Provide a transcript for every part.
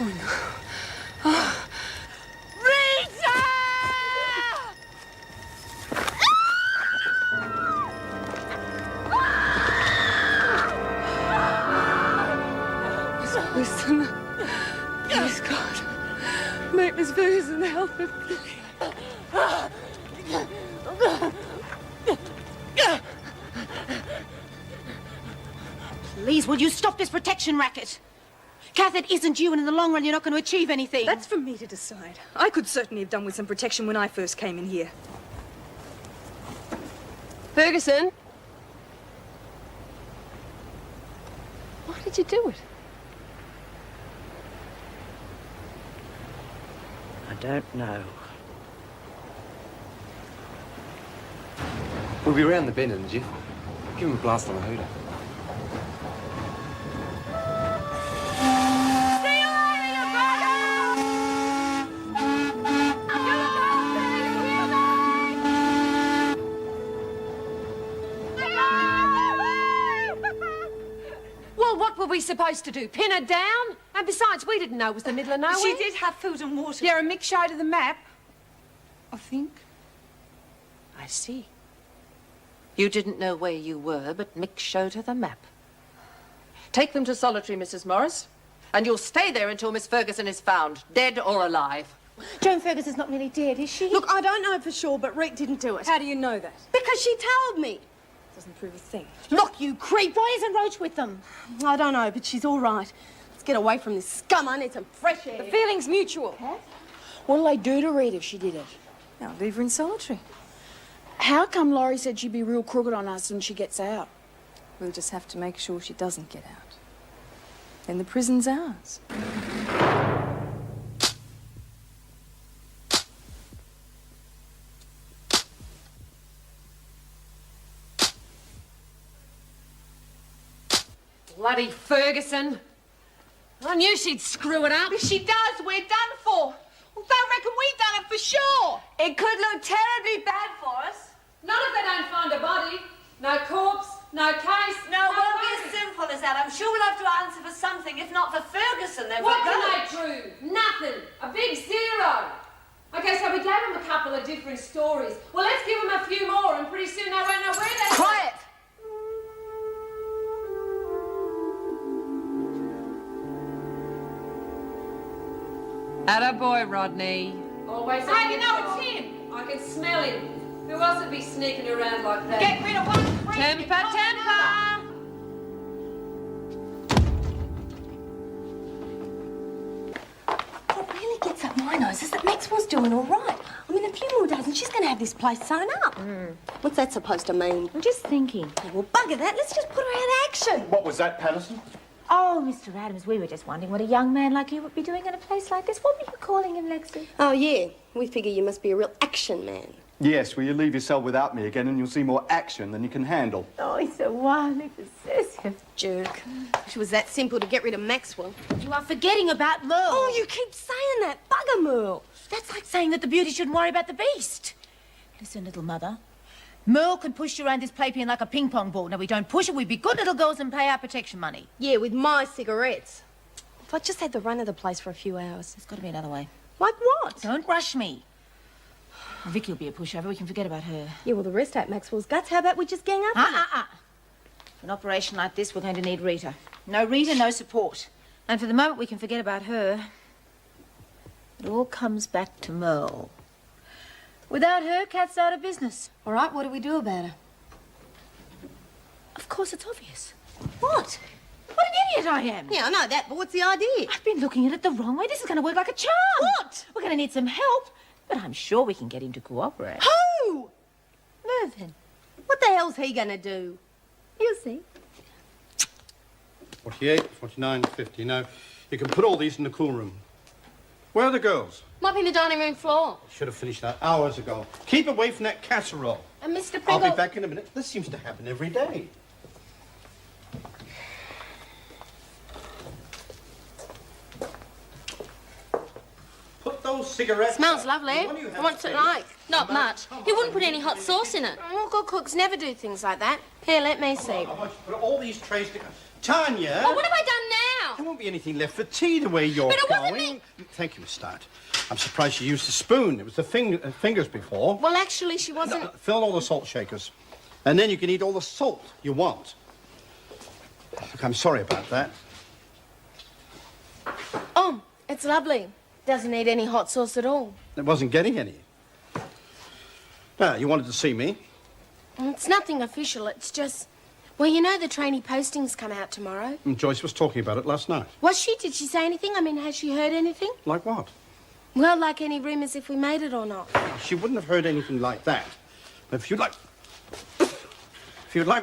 Oh, no. Oh. Rita! Listen. Please, God. Make Miss Ferguson help her, please. Please, will you stop this protection racket? Kath, it isn't you, and in the long run, you're not going to achieve anything. That's for me to decide. I could certainly have done with some protection when I first came in here. Ferguson? Why did you do it? I don't know. We'll be round the bend in a jiff. Give him a blast on the hooter. Well, what were we supposed to do? Pin her down? And besides, we didn't know it was the middle of nowhere. She did have food and water. Yeah, and Mick showed her the map. I think. I see. You didn't know where you were, but Mick showed her the map. Take them to solitary, Mrs. Morris, and you'll stay there until Miss Ferguson is found, dead or alive. Joan Ferguson's not really dead, is she? Look, I don't know for sure, but Rita didn't do it. How do you know that? Because she told me. Doesn't prove a thing. Look, you creep. Why isn't Roach with them? I don't know, but she's all right. Let's get away from this scum. I need some fresh air. The feeling's mutual. What'll they do to Rita if she did it? Now, leave her in solitary. How come Laurie said she'd be real crooked on us when she gets out? We'll just have to make sure she doesn't get out. Then the prison's ours. Bloody Ferguson. I knew she'd screw it up. If she does, we're done for. Well, don't reckon we've done it for sure. It could look terribly bad for us. Not if they don't find a body. No corpse, no case. No, it won't be as simple as that. I'm sure we'll have to answer for something. If not for Ferguson, then What for can Roach. they prove? Nothing. A big zero. Okay, so we gave them a couple of different stories. Well, let's give them a few more, and pretty soon they won't know where they are. Quiet. Attaboy, Rodney. Always. How do you know it's him? I can smell him. Who else would be sneaking around like that? Get rid of one freak. Temper, temper. What really gets up my nose is that Maxwell's doing all right. I mean, a few more days and she's going to have this place sewn up. What's that supposed to mean? I'm just thinking. Oh, well, bugger that. Let's just put her out of action. What was that, Patterson? Oh, Mr. Adams, we were just wondering what a young man like you would be doing in a place like this. What were you calling him, Lexi? Oh, yeah. We figure you must be a real action man. Yes, will you leave your cell without me again and you'll see more action than you can handle. Oh, he's so wildly possessive. Jerk. If it was that simple to get rid of Maxwell. You are forgetting about Merle. Oh, you keep saying that. Bugger Merle. That's like saying that the beauty shouldn't worry about the beast. Listen, little mother. Merle can push you around this playpen like a ping-pong ball. Now, we don't push it. We be good little girls and pay our protection money. Yeah, with my cigarettes. If I just had the run of the place for a few hours. There's got to be another way. Like what? Don't rush me. Vicky will be a pushover. We can forget about her. Yeah, well, the rest ain't Maxwell's guts. How about we just gang up on it? For an operation like this, we're going to need Rita. No Rita, no support. And for the moment, we can forget about her. It all comes back to Merle. Without her, Kath's out of business. All right, what do we do about her? Of course, it's obvious. What? What an idiot I am. Yeah, I know that, but what's the idea? I've been looking at it the wrong way. This is going to work like a charm. What? We're going to need some help, but I'm sure we can get him to cooperate. Who? Mervyn. What the hell's he gonna do? You'll see. 48, 49, 50. Now, you can put all these in the cool room. Where are the girls? Might be in the dining room floor. Should have finished that hours ago. Keep away from that casserole. And Mr. I'll Pringle... be back in a minute. This seems to happen every day. Put those cigarettes Smells out. lovely. The one you have What's it finished. like? Not much. He wouldn't put any hot sauce in it. Well, good cooks never do things like that. Here, let me see. I want you to put all these trays together. Tanya! Oh, what have I done now? won't be anything left for tea the way you're But it wasn't going. Thank you, Miss Start. I'm surprised she used a spoon. It was the fingers before. Well, actually, she wasn't... No, fill all the salt shakers. And then you can eat all the salt you want. Look, I'm sorry about that. Oh, it's lovely. Doesn't need any hot sauce at all. It wasn't getting any. Ah, you wanted to see me? It's nothing official. It's just... Well, you know the trainee postings come out tomorrow. And Joyce was talking about it last night. Was she? Did she say anything? I mean, has she heard anything? Like what? Well, like any rumours if we made it or not. She wouldn't have heard anything like that. But if you'd like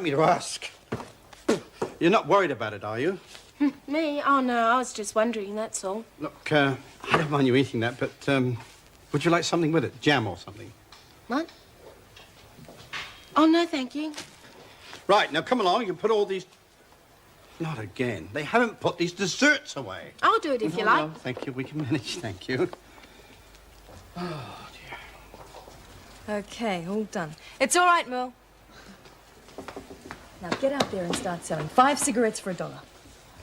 me to ask, you're not worried about it, are you? Me? Oh, no, I was just wondering, that's all. Look, I don't mind you eating that, but would you like something with it? Jam or something? What? Oh, no, thank you. Right, now come along. You can put all these... Not again. They haven't put these desserts away. I'll do it if you like. No, thank you. We can manage, thank you. Oh, dear. Okay, all done. It's all right, Merle. Now get out there and start selling 5 cigarettes for $1.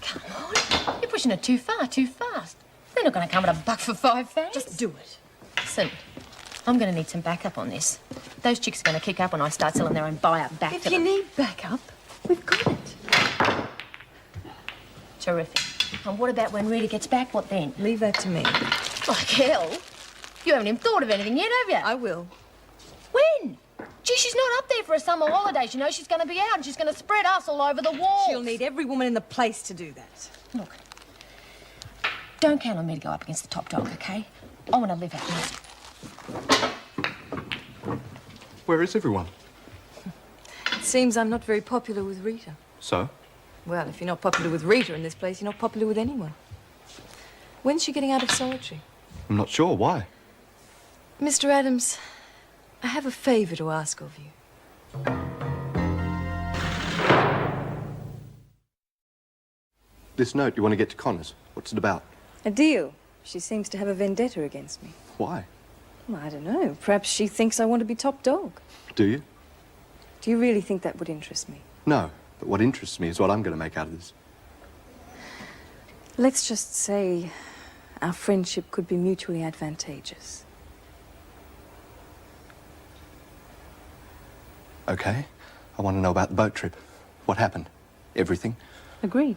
Come on. You're pushing it too far, too fast. They're not going to come at $1 for 5 fags. Just do it. Listen, I'm going to need some backup on this. Those chicks are going to kick up when I start selling their own buy-up back If to you them. need backup, we've got it. Terrific. And what about when Rita gets back? What then? Leave that to me. Like hell. You haven't even thought of anything yet, have you? I will. When? Gee, she's not up there for a summer holiday. You know she's going to be out and she's going to spread us all over the walls. She'll need every woman in the place to do that. Look, don't count on me to go up against the top dog, okay? I want to live out here. Where is everyone? It seems I'm not very popular with Rita. So? Well, if you're not popular with Rita in this place, you're not popular with anyone. When's she getting out of solitary? I'm not sure. Why? Mr. Adams, I have a favour to ask of you. This note, you want to get to Connors. What's it about? A deal. She seems to have a vendetta against me. Why? Well, I don't know. Perhaps she thinks I want to be top dog. Do you? Do you really think that would interest me? No. But what interests me is what I'm going to make out of this. Let's just say our friendship could be mutually advantageous. Okay. I want to know about the boat trip. What happened? Everything. Agreed.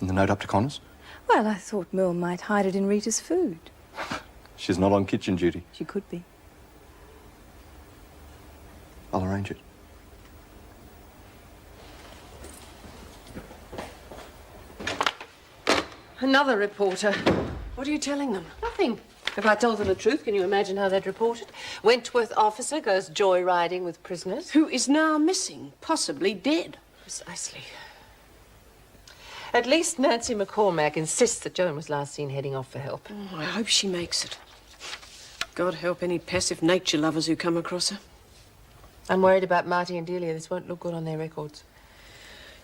And the note up to Connors? Well, I thought Merle might hide it in Rita's food. She's not on kitchen duty. She could be. I'll arrange it. Another reporter. What are you telling them? Nothing. If I told them the truth, can you imagine how they'd report it? Wentworth officer goes joyriding with prisoners. Who is now missing, possibly dead. Precisely. At least Nancy McCormack insists that Joan was last seen heading off for help. Oh, I hope she makes it. God help any passive nature lovers who come across her. I'm worried about Marty and Delia. This won't look good on their records.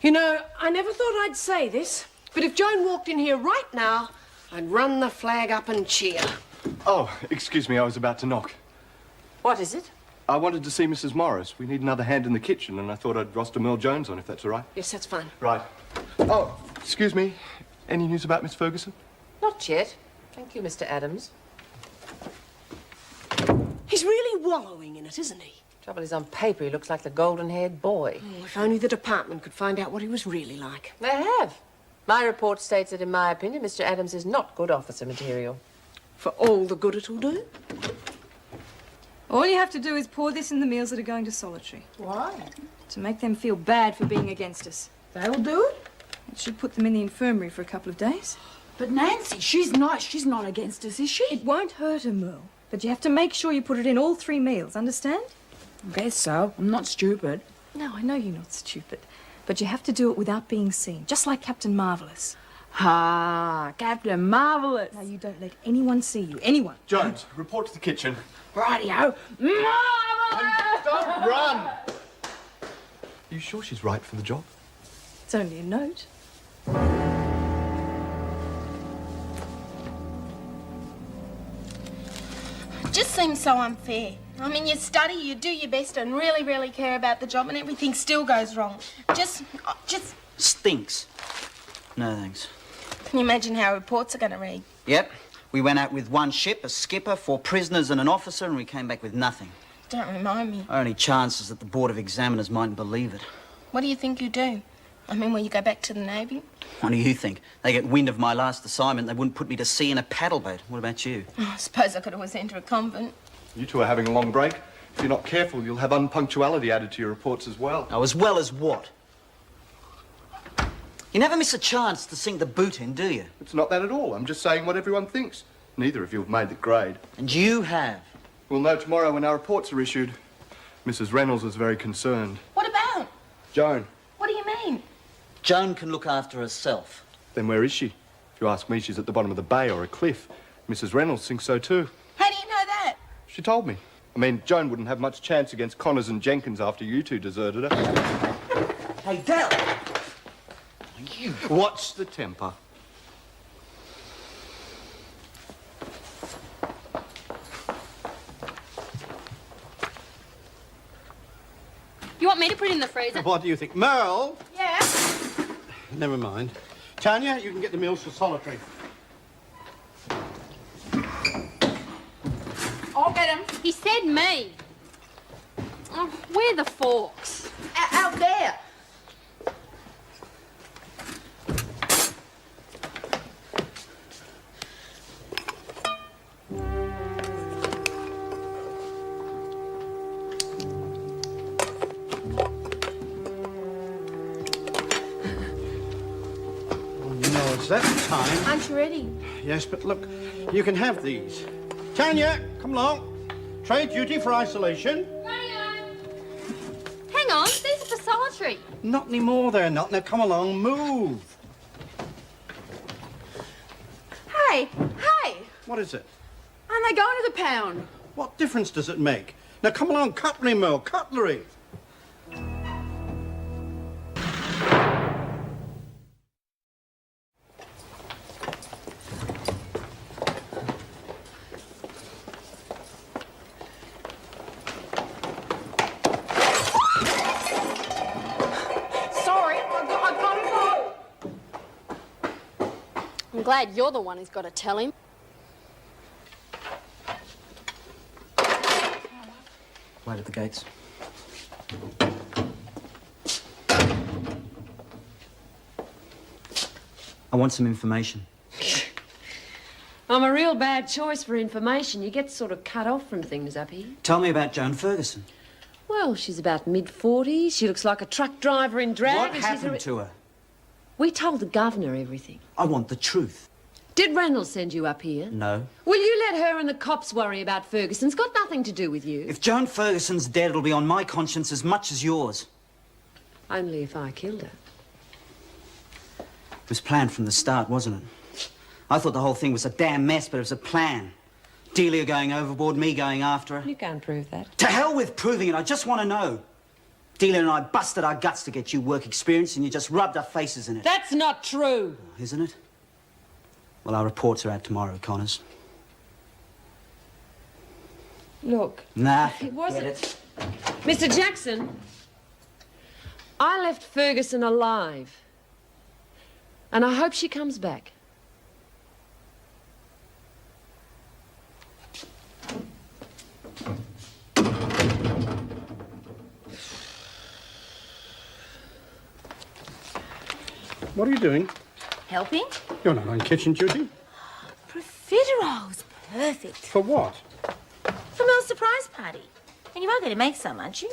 You know, I never thought I'd say this, but if Joan walked in here right now, I'd run the flag up and cheer. Oh, excuse me, I was about to knock. What is it? I wanted to see Mrs. Morris. We need another hand in the kitchen, and I thought I'd roster Merle Jones on, if that's all right. Yes, that's fine. Right. Oh, excuse me. Any news about Miss Ferguson? Not yet. Thank you, Mr. Adams. He's really wallowing in it, isn't he? Trouble is, on paper, he looks like the golden-haired boy. Oh, if only the department could find out what he was really like. They have. My report states that, in my opinion, Mr. Adams is not good officer material. For all the good it'll do. All you have to do is pour this in the meals that are going to solitary. Why? To make them feel bad for being against us. They'll do it. It should put them in the infirmary for a couple of days. But Nancy, she's not against us, is she? It won't hurt her, Merle. But you have to make sure you put it in all 3 meals, understand? I guess so. I'm not stupid. No, I know you're not stupid. But you have to do it without being seen, just like Captain Marvelous. Ah, Captain Marvelous. Now, you don't let anyone see you. Anyone. Jones, report to the kitchen. Rightio. Marvelous! Don't run! Are you sure she's right for the job? It's only a note. It just seems so unfair. I mean, you study, you do your best and really, really care about the job and everything still goes wrong. Just... Stinks. No, thanks. Can you imagine how reports are going to read? Yep. We went out with 1 ship, a skipper, 4 prisoners and an officer, and we came back with nothing. Don't remind me. Our only chance is that the Board of Examiners mightn't believe it. What do you think you do? I mean, will you go back to the Navy? What do you think? They get wind of my last assignment, they wouldn't put me to sea in a paddle boat. What about you? Oh, I suppose I could always enter a convent. You two are having a long break. If you're not careful, you'll have unpunctuality added to your reports as well. Oh, as well as what? You never miss a chance to sink the boot in, do you? It's not that at all. I'm just saying what everyone thinks. Neither of you have made the grade. And you have. We'll know tomorrow when our reports are issued. Mrs. Reynolds is very concerned. What about? Joan. What do you mean? Joan can look after herself. Then where is she? If you ask me, she's at the bottom of the bay or a cliff. Mrs. Reynolds thinks so too. How do you know that? She told me. I mean, Joan wouldn't have much chance against Connors and Jenkins after you two deserted her. Hey, Dell! You... What's the temper? You want me to put it in the freezer? What do you think? Merle? Yeah? Never mind. Tanya, you can get the meals for solitary. I'll get him. He said me. Oh, where are the forks? Out there. It's that time. Aren't you ready? Yes, but look, you can have these. Tanya, come along. Trade duty for isolation. Hang on, these are for solitary. Not anymore, they're not. Now, come along, move. Hey, hey! What is it? Aren't they going to the pound? What difference does it make? Now, come along, cutlery, Merle, cutlery. I'm glad you're the one who's got to tell him. Wait at the gates. I want some information. I'm a real bad choice for information. You get sort of cut off from things up here. Tell me about Joan Ferguson. Well, she's about mid-40s. She looks like a truck driver in drag. What and happened to her? We told the governor everything. I want the truth. Did Reynolds send you up here? No. Will you let her and the cops worry about Ferguson? It's got nothing to do with you. If Joan Ferguson's dead, it'll be on my conscience as much as yours. Only if I killed her. It was planned from the start, wasn't it? I thought the whole thing was a damn mess, but it was a plan. Delia going overboard, me going after her. You can't prove that. To hell with proving it. I just want to know. Delia and I busted our guts to get you work experience, and you just rubbed our faces in it. That's not true. Isn't it? Well, our reports are out tomorrow, Connors. Look. Nah, It wasn't. forget it. Mr. Jackson, I left Ferguson alive. And I hope she comes back. What are you doing? Helping? You're not on kitchen duty. Profiteroles. Perfect. For what? For Mel's surprise party. And you are going to make some, aren't you?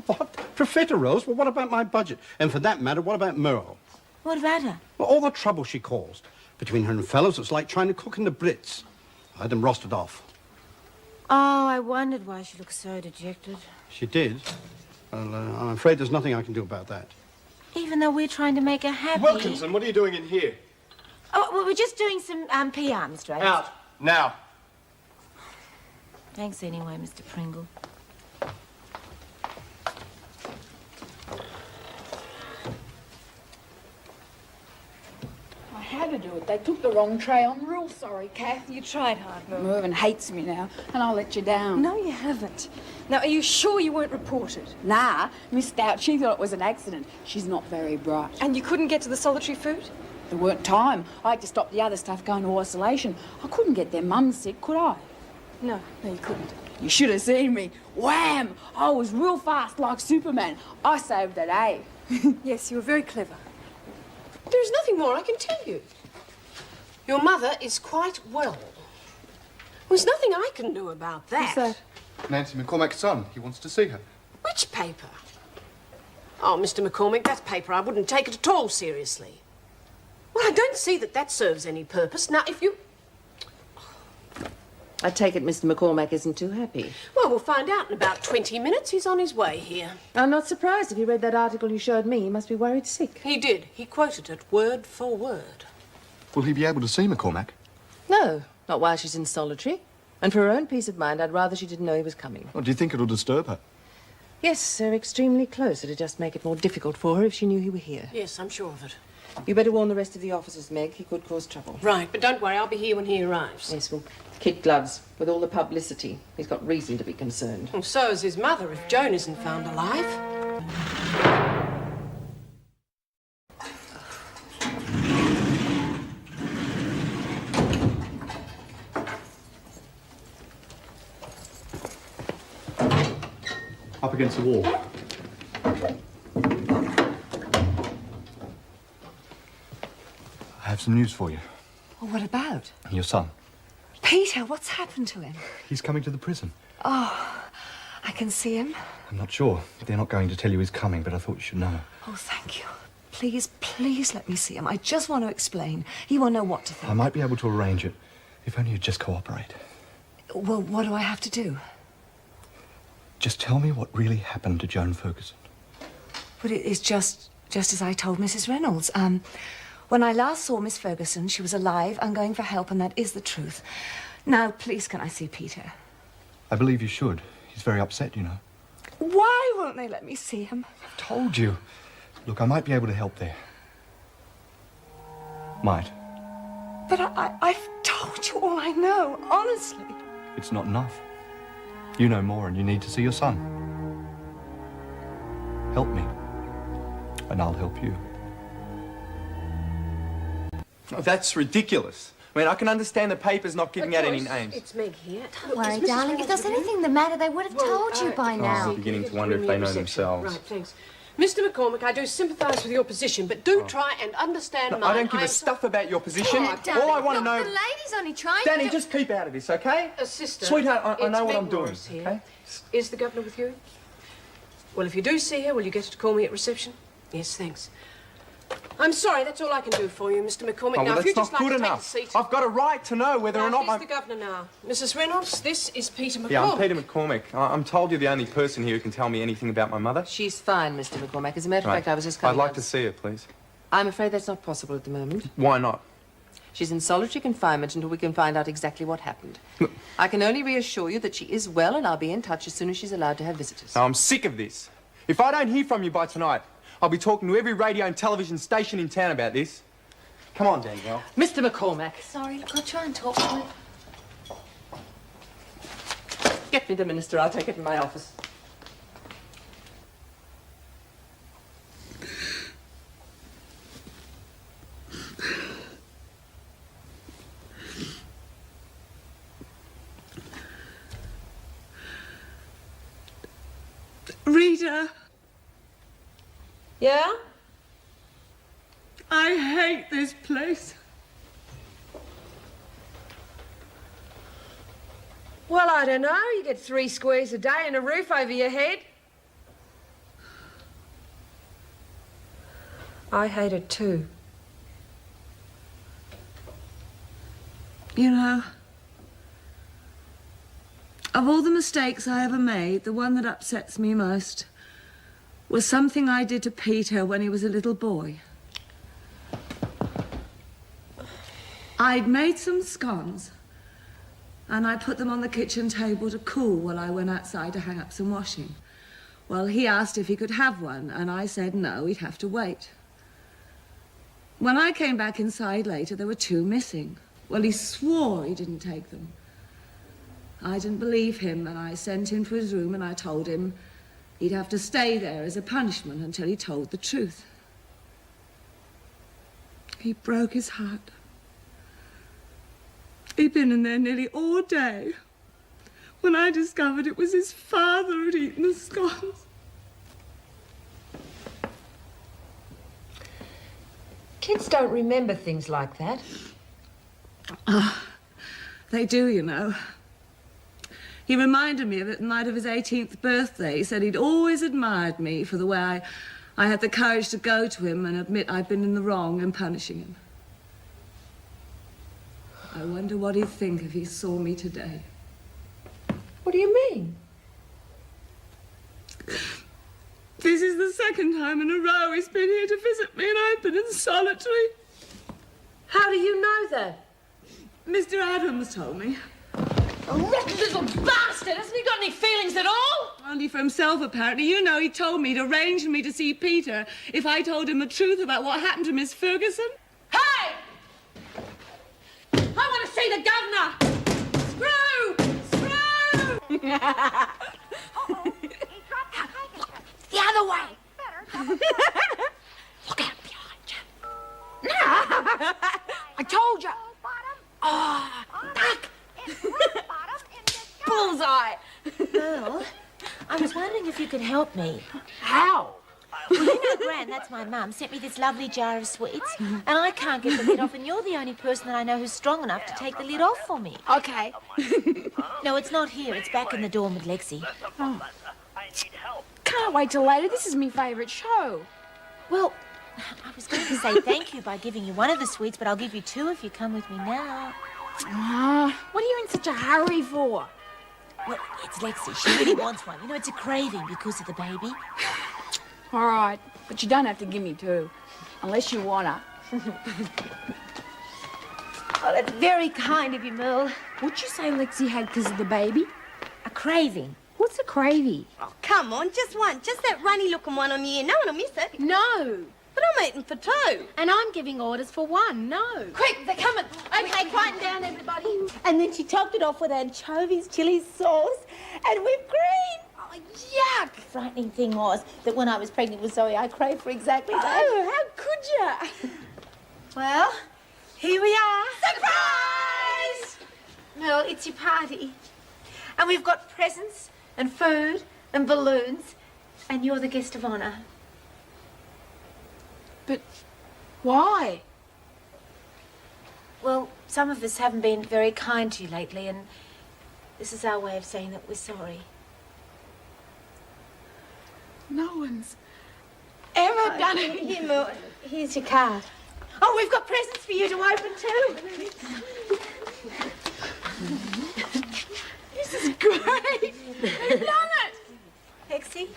What? Profiteroles? Well, what about my budget? And for that matter, what about Merle? What about her? Well, all the trouble she caused. Between her and fellows, it's like trying to cook in the Brits. I had them rostered off. Oh, I wondered why she looked so dejected. She did. Well, I'm afraid there's nothing I can do about that. Even though we're trying to make her happy. Wilkinson, what are you doing in here? Oh, well, we're just doing some PR, Mr. Ames. Out. Now. Thanks anyway, Mr. Pringle. I had to do it. They took the wrong tray. I'm real sorry, Kath. You tried hard, Merle. Mervyn hates me now, and I'll let you down. No, you haven't. Now, are you sure you weren't reported? Nah, missed out. She thought it was an accident. She's not very bright. And you couldn't get to the solitary food? There weren't time. I had to stop the other stuff going to isolation. I couldn't get their mum sick, could I? No, you couldn't. You should have seen me. Wham! I was real fast like Superman. I saved the day. Yes, you were very clever. There's nothing more I can tell you. Your mother is quite well. There's nothing I can do about that. Who's that? Nancy McCormack's son. He wants to see her. Which paper? Oh, Mr. McCormick, that's paper. I wouldn't take it at all seriously. Well, I don't see that that serves any purpose. Now, if you... I take it Mr. McCormack isn't too happy. Well, we'll find out in about 20 minutes. He's on his way here. I'm not surprised. If he read that article you showed me, he must be worried sick. He did. He quoted it word for word. Will he be able to see McCormack? No, not while she's in solitary. And for her own peace of mind, I'd rather she didn't know he was coming. Well, do you think it'll disturb her? Yes, they're extremely close. It'd just make it more difficult for her if she knew he were here. Yes, I'm sure of it. You better warn the rest of the officers, Meg. He could cause trouble. Right, but don't worry. I'll be here when he arrives. Yes, well, kid gloves. With all the publicity, he's got reason to be concerned. And so is his mother if Joan isn't found alive. Up against the wall. I have some news for you. Well, what about? Your son. Peter, what's happened to him? He's coming to the prison. Oh, I can see him. I'm not sure. They're not going to tell you he's coming, but I thought you should know. Oh, thank you. Please, please let me see him. I just want to explain. He won't know what to think. I might be able to arrange it, if only you'd just cooperate. Well, what do I have to do? Just tell me what really happened to Joan Ferguson. But it is just as I told Mrs. Reynolds. When I last saw Miss Ferguson, she was alive and going for help, and that is the truth. Now, please, can I see Peter? I believe you should. He's very upset, you know. Why won't they let me see him? I've told you. Look, I might be able to help there. Might. But I've told you all I know, honestly. It's not enough. You know more, and you need to see your son. Help me, and I'll help you. Oh, that's ridiculous. I mean, I can understand the paper's not giving out any names. It's Meg here. Don't worry, darling. If there's anything the matter, they would have told you by now. I'm beginning to wonder if they know themselves. Right, thanks. Mr. McCormick, I do sympathise with your position, but do try and understand No, mine. I don't give a stuff about your position. All I want to know... The lady's only trying Danny, to... just keep out of this, okay? Sister, Sweetheart, I know what Meg I'm doing, Morris here. okay? Is the governor with you? Well, if you do see her, will you get her to call me at reception? Yes, thanks. I'm sorry, that's all I can do for you, Mr. McCormick. Oh, now, well, if you that's just not like good to take enough. a seat... I've got a right to know whether or not Here's the governor now. Mrs. Reynolds, this is Peter McCormick. Yeah, I'm Peter McCormick. I'm told you're the only person here who can tell me anything about my mother. She's fine, Mr. McCormack. As a matter of fact, I was just coming I'd like out. to see her, please. I'm afraid that's not possible at the moment. Why not? She's in solitary confinement until we can find out exactly what happened. I can only reassure you that she is well, and I'll be in touch as soon as she's allowed to have visitors. Now, I'm sick of this. If I don't hear from you by tonight, I'll be talking to every radio and television station in town about this. Come on, Danielle. Mr. McCormack. Sorry, look, I'll try and talk to her. Get me the minister. I'll take it in my office. Rita, Yeah? I hate this place. Well, I don't know. You get 3 squares a day and a roof over your head. I hate it too. You know, of all the mistakes I ever made, the one that upsets me most was something I did to Peter when he was a little boy. I'd made some scones, and I put them on the kitchen table to cool while I went outside to hang up some washing. Well, he asked if he could have one, and I said no, he'd have to wait. When I came back inside later, there were 2 missing. Well, he swore he didn't take them. I didn't believe him, and I sent him to his room, and I told him he'd have to stay there as a punishment until he told the truth. He broke his heart. He'd been in there nearly all day when I discovered it was his father who'd eaten the scones. Kids don't remember things like that. They do, you know. He reminded me of it the night of his 18th birthday. He said he'd always admired me for the way I had the courage to go to him and admit I'd been in the wrong in punishing him. I wonder what he'd think if he saw me today. What do you mean? This is the second time in a row he's been here to visit me and I've been in solitary. How do you know that? Mr. Adams told me. A rotten little bastard! Hasn't he got any feelings at all? Only for himself, apparently. You know, he told me to arrange for me to see Peter if I told him the truth about what happened to Miss Ferguson. Hey! I want to see the governor! Screw! The other way. Look out behind you. I told you. Oh, duck. Bullseye! Earl, I was wondering if you could help me. How? Well, you know, Gran, that's my mum, sent me this lovely jar of sweets, and I can't get the lid off, and you're the only person that I know who's strong enough to take the lid off for me. Okay. No, it's not here. It's back in the dorm with Lexi. Oh. Can't wait till later. This is my favourite show. Well, I was going to say thank you by giving you one of the sweets, but I'll give you two if you come with me now. What are you in such a hurry for? Well, it's Lexi. She really wants one. You know, it's a craving because of the baby. All right, but you don't have to give me two, unless you wanna. Oh, that's very kind of you, Merle. What'd you say Lexi had because of the baby? A craving. What's a cravey? Oh, come on, just one. Just that runny-looking one on the ear. No one will miss it. No. But I'm eating for two. And I'm giving orders for one. No. Quick, they're coming. Okay, quieten down, everybody. And then she topped it off with anchovies, chili sauce, and whipped cream. Oh, yuck! The frightening thing was that when I was pregnant with Zoe, I craved for exactly that. Oh, how could you? Well, here we are. Surprise! Well, it's your party. And we've got presents and food and balloons, and you're the guest of honour. But why? Well, some of us haven't been very kind to you lately, and this is our way of saying that we're sorry. No one's ever done it. Here, here's your card. Oh, we've got presents for you to open too. This is great. Who's done it? Lexi?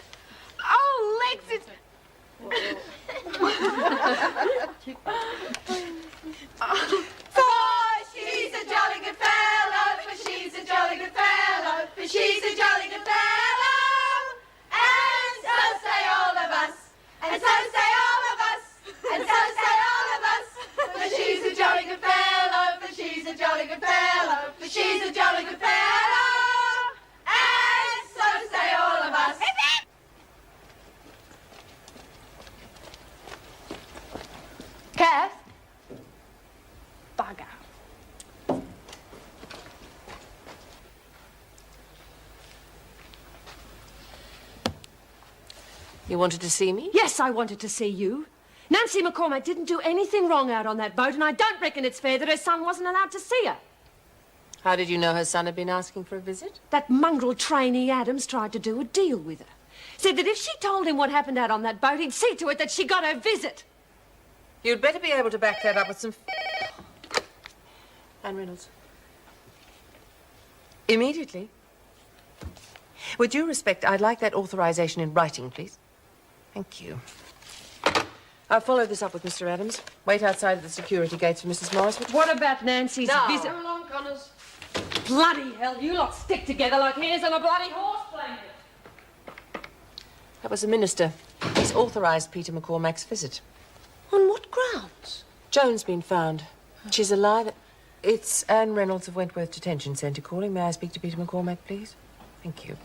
Oh, Lex, it's... For she's a jolly good fellow, for she's a jolly good fellow, for she's a jolly good fellow. And so say all of us, and so say all of us, and so say all of us. For she's a jolly good fellow, for she's a jolly good fellow, for she's a jolly good fellow. And so say all of us. Kath? Bugger. You wanted to see me? Yes, I wanted to see you. Nancy McCormack didn't do anything wrong out on that boat, and I don't reckon it's fair that her son wasn't allowed to see her. How did you know her son had been asking for a visit? That mongrel trainee Adams tried to do a deal with her. Said that if she told him what happened out on that boat, he'd see to it that she got her visit. You'd better be able to back that up with some... Anne Reynolds. Immediately. With due respect, I'd like that authorization in writing, please. Thank you. I'll follow this up with Mr. Adams. Wait outside of the security gates for Mrs. Morris. What about Nancy's visit? Come along, Connors. Bloody hell, you lot stick together like hairs on a bloody horse blanket. That was the minister. He's authorized Peter McCormack's visit. On what grounds? Joan's been found. She's alive. It's Anne Reynolds of Wentworth Detention Centre calling. May I speak to Peter McCormack, please? Thank you.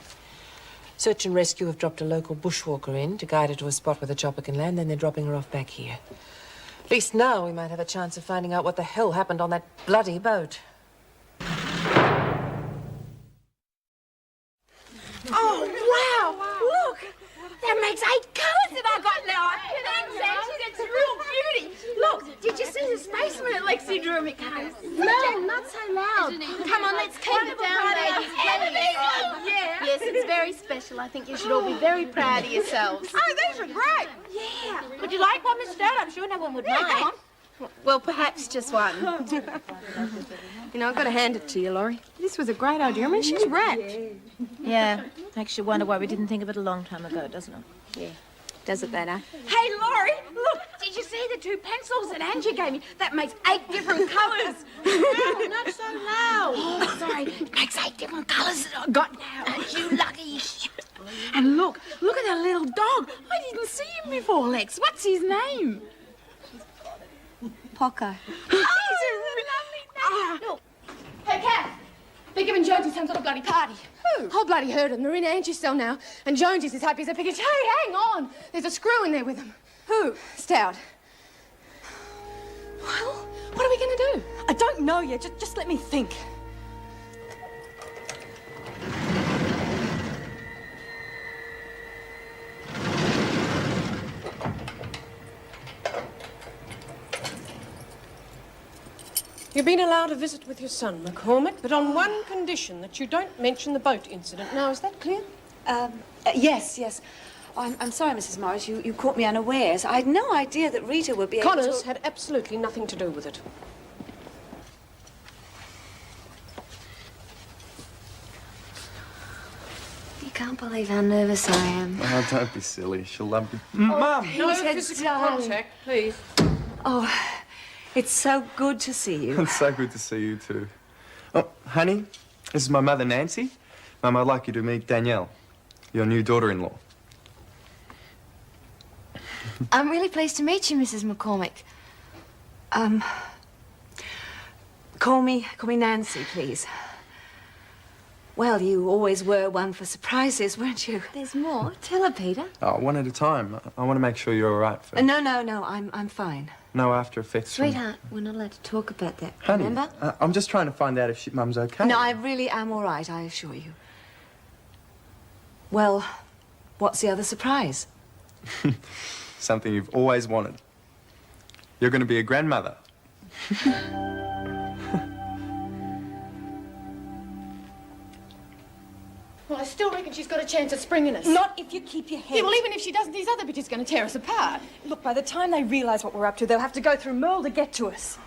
Search and Rescue have dropped a local bushwalker in to guide her to a spot where the chopper can land, then they're dropping her off back here. At least now we might have a chance of finding out what the hell happened on that bloody boat. Oh, wow! Look! That makes 8 colours that I got now. Thanks, Angie. That's a real beauty. Look, did you see the spaceman that Lexi drew me, Kath? No, not so loud. Come on, let's keep it down, ladies. Yeah. Yes, it's very special. I think you should all be very proud of yourselves. Oh, these are great. Yeah. Would you like one, Miss Stout? I'm sure no one would mind. Come on. Well, perhaps just one. You know, I've got to hand it to you, Laurie. This was a great idea. I mean, she's wrapped. Yeah, makes you wonder why we didn't think of it a long time ago, doesn't it? Yeah. Does it that, Hey, Laurie, look, did you see the 2 pencils that Angie gave me? That makes 8 different colours. No, not so loud. Oh, sorry. It makes 8 different colours that I've got now. Aren't you lucky? And look at that little dog. I didn't see him before, Lex. What's his name? Poco. He's a lovely name. Look. Hey, Kath. They're giving Jonesy's some sort of bloody party. Who? Oh, bloody heard them. They're in Angie's cell now. And Jonesy's as happy as a pig. Hey, hang on. There's a screw in there with them. Who? Stout. Well, what are we going to do? I don't know yet. Just let me think. You've been allowed a visit with your son, McCormick, but on one condition, that you don't mention the boat incident. Now, is that clear? Yes. Oh, I'm sorry, Mrs. Morris. You caught me unawares. I had no idea that Rita would be able to... Connors had absolutely nothing to do with it. You can't believe how nervous I am. Oh, don't be silly. She'll love you. Mum! No physical contact, please. Oh, it's so good to see you. It's so good to see you, too. Oh, honey, this is my mother, Nancy. Mum, I'd like you to meet Danielle, your new daughter-in-law. I'm really pleased to meet you, Mrs. McCormick. Call me Nancy, please. Well, you always were one for surprises, weren't you? There's more. Tell her, Peter. Oh, one at a time. I want to make sure you're all right first. No, I'm fine. No after effects from... Sweetheart, we're not allowed to talk about that, Honey, remember? I'm just trying to find out if Mum's okay. No, I really am all right, I assure you. Well, what's the other surprise? Something you've always wanted. You're going to be a grandmother. Well, I still reckon she's got a chance of springing us. Not if you keep your head. Yeah, well, even if she doesn't, these other bitches are going to tear us apart. Look, by the time they realise what we're up to, they'll have to go through Merle to get to us.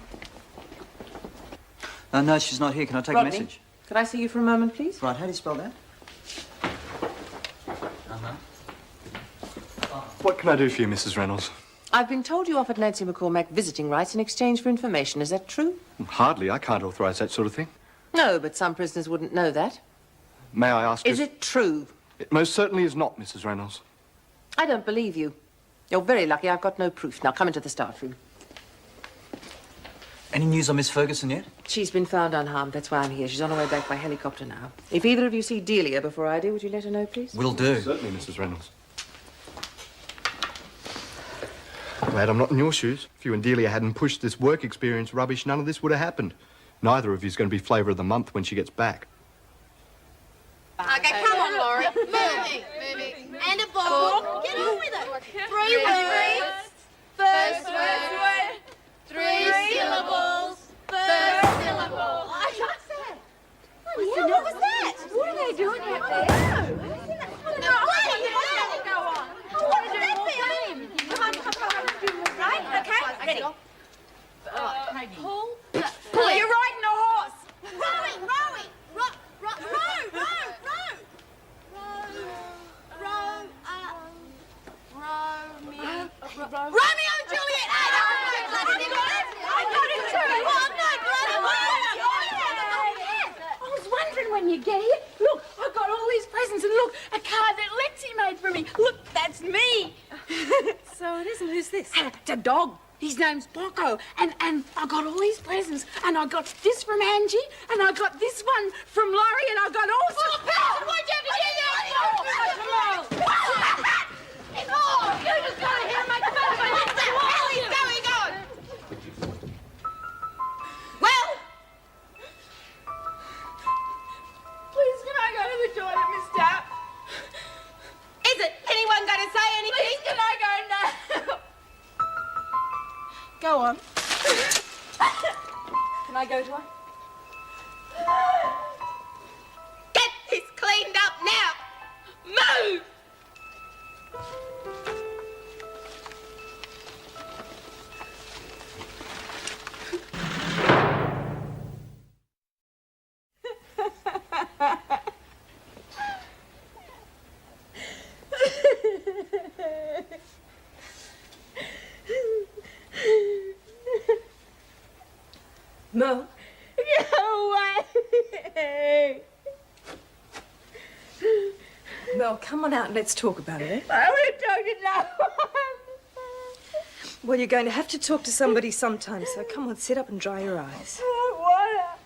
No, she's not here. Can I take Rodney, a message? could I see you for a moment, please? Right, how do you spell that? What can I do for you, Mrs. Reynolds? I've been told you offered Nancy McCormack visiting rights in exchange for information. Is that true? Hardly. I can't authorise that sort of thing. No, but some prisoners wouldn't know that. May I ask Is it true? It most certainly is not, Mrs. Reynolds. I don't believe you. You're very lucky I've got no proof. Now, come into the staff room. Any news on Miss Ferguson yet? She's been found unharmed. That's why I'm here. She's on her way back by helicopter now. If either of you see Delia before I do, would you let her know, please? Will do. Certainly, Mrs. Reynolds. Glad I'm not in your shoes. If you and Delia hadn't pushed this work experience rubbish, none of this would have happened. Neither of you's going to be flavour of the month when she gets back. Okay, come on, Laurie. Moving. And a ball. Get on with it. 3 words. First word. 3 syllables. First syllable. I trust that. What was that? What are they doing out there? Right? Okay? Ready. Pull. You're riding a horse. Rowing. Romeo and Juliet! I got it too! I was wondering when you get here. Look, I got all these presents, and look, a card that Lexi made for me. Look, that's me. So it isn't. Who's this? It's a dog. His name's Poco, and I got all these presents, and I got this from Angie, and I got this one from Laurie, and I got all sorts. Why'd you have to get that? Oh, you just got here and make fun of me. What the hell is going on? I go to her? Get this cleaned up now! Move! Mo. Go away! Mel, come on out and let's talk about it, eh? I want to talk to no one. Well, you're going to have to talk to somebody sometime, so come on, sit up and dry your eyes. I want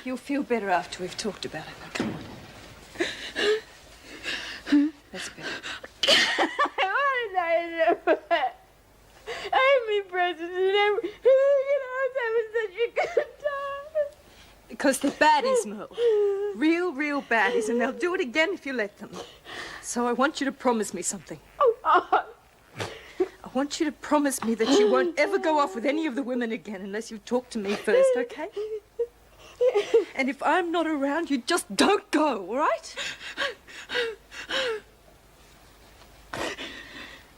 You'll feel better after we've talked about it. Now, come on. That's better. I want to die. I mean, President, that was such a good time. Because they're baddies, Mo. Real baddies, and they'll do it again if you let them. So I want you to promise me something. I want you to promise me that you won't ever go off with any of the women again unless you talk to me first, okay? And if I'm not around, you just don't go, all right?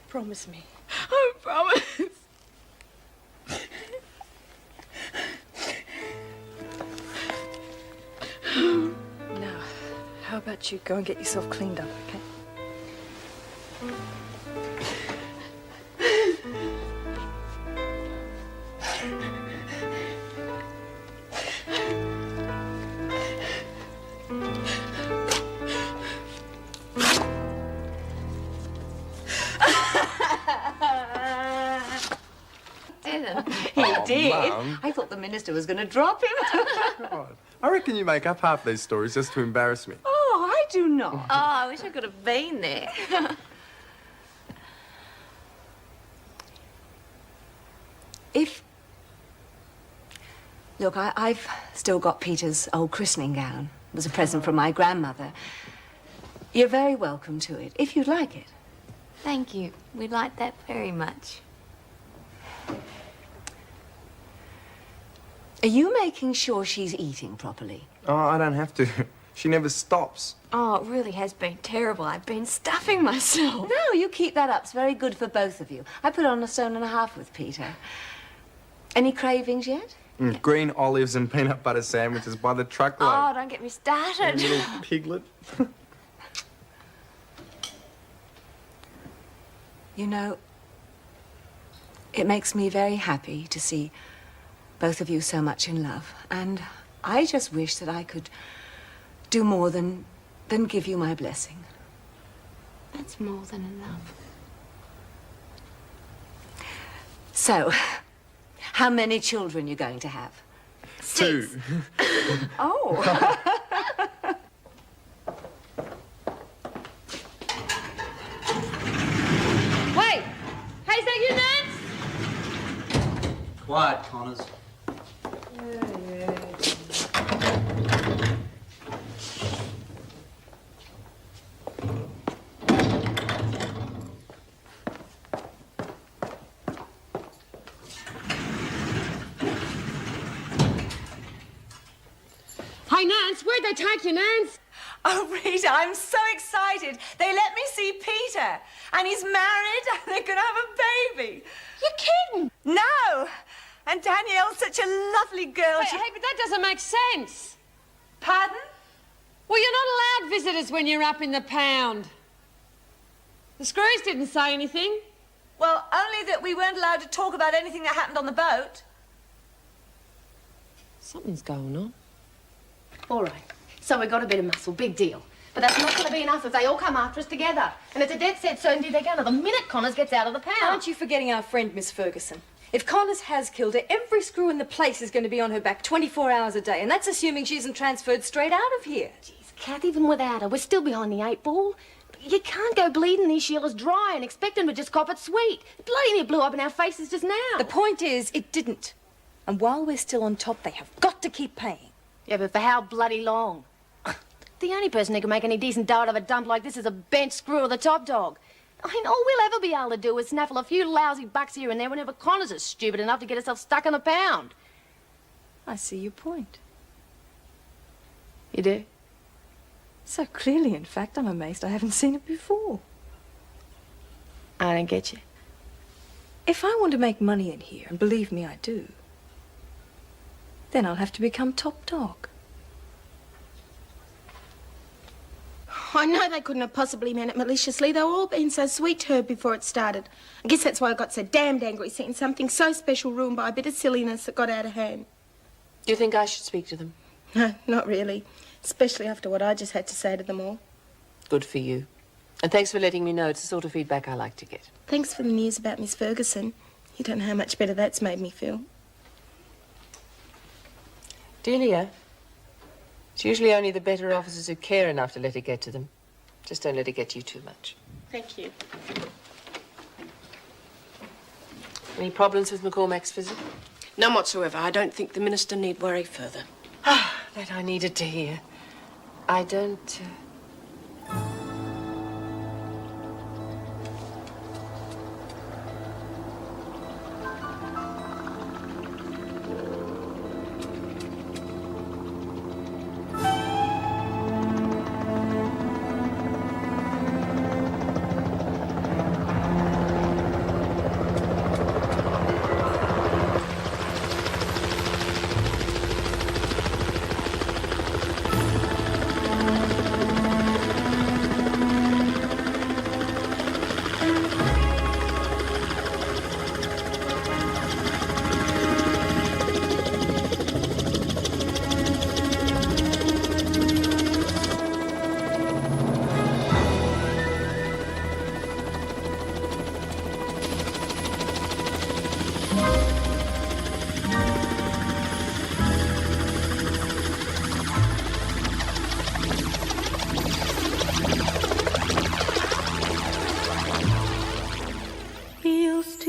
Promise me. I promise. Now, how about you go and get yourself cleaned up, okay? He did. Mum. I thought the minister was going to drop him. God, I reckon you make up half these stories just to embarrass me. Oh, I do not. Oh, I wish I could have been there. Look, I've still got Peter's old christening gown. It was a present from my grandmother. You're very welcome to it, if you'd like it. Thank you. We'd like that very much. Are you making sure she's eating properly? Oh, I don't have to. She never stops. Oh, it really has been terrible. I've been stuffing myself. No, you keep that up. It's very good for both of you. I put on 1.5 stones with Peter. Any cravings yet? Green olives and peanut butter sandwiches by the truckload. Oh, don't get me started. You little piglet. You know, it makes me very happy to see both of you so much in love. And I just wish that I could do more than give you my blessing. That's more than enough. So, how many children you going to have? 2. Oh. Hey! Hey, is that you, Nance? Quiet, Connors. Hey, Nance, where'd they take you, Nance? Oh, Rita, I'm so excited. They let me see Peter, and he's married, and they're going to have a baby. You're kidding. No. And Danielle's such a lovely girl. Hey, but that doesn't make sense. Pardon? Well, you're not allowed visitors when you're up in the pound. The screws didn't say anything. Well, only that we weren't allowed to talk about anything that happened on the boat. Something's going on. All right. So we got a bit of muscle, big deal. But that's not going to be enough if they all come after us together. And it's a dead set certainty they're going to the minute Connors gets out of the pound. Aren't you forgetting our friend, Miss Ferguson? If Connors has killed her, every screw in the place is going to be on her back 24 hours a day. And that's assuming she isn't transferred straight out of here. Jeez, Kath, even without her, we're still behind the 8 ball. You can't go bleeding these Sheilas dry and expect them to just cop it sweet. It bloody near blew up in our faces just now. The point is, it didn't. And while we're still on top, they have got to keep paying. Yeah, but for how bloody long? The only person who can make any decent dough out of a dump like this is a bent screw of the top dog. I mean, all we'll ever be able to do is snaffle a few lousy bucks here and there whenever Connors is stupid enough to get herself stuck on a pound. I see your point. You do? So clearly, in fact, I'm amazed I haven't seen it before. I don't get you. If I want to make money in here, and believe me, I do, then I'll have to become top dog. I know they couldn't have possibly meant it maliciously. They were all being so sweet to her before it started. I guess that's why I got so damned angry seeing something so special ruined by a bit of silliness that got out of hand. Do you think I should speak to them? No, not really. Especially after what I just had to say to them all. Good for you. And thanks for letting me know. It's the sort of feedback I like to get. Thanks for the news about Miss Ferguson. You don't know how much better that's made me feel. Delia, it's usually only the better officers who care enough to let it get to them. Just don't let it get to you too much. Thank you. Any problems with McCormack's visit? None whatsoever. I don't think the minister need worry further. That I needed to hear. I don't...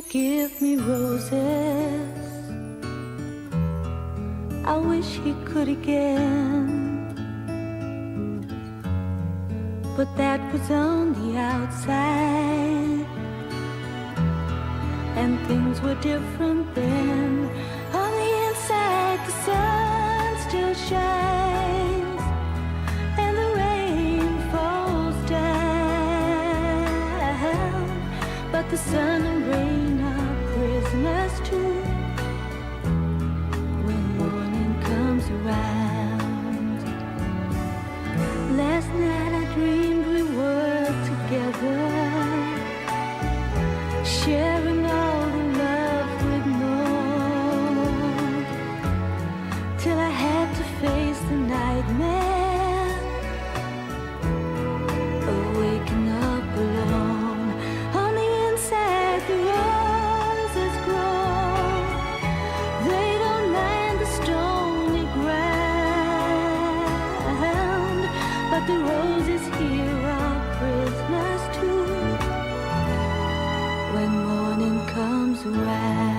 give me roses. I wish he could again, but that was on the outside, and things were different then. On the inside, the sun still shines, and the rain falls down, but the sun and rain are prisoners too. When morning comes around, last night I dreamed we were together, sharing all the love we'd known, till I had to face the nightmare of waking up alone. On the inside, the roses grow. They don't mind the stony ground, but the roses here are prisoners too. When morning comes around.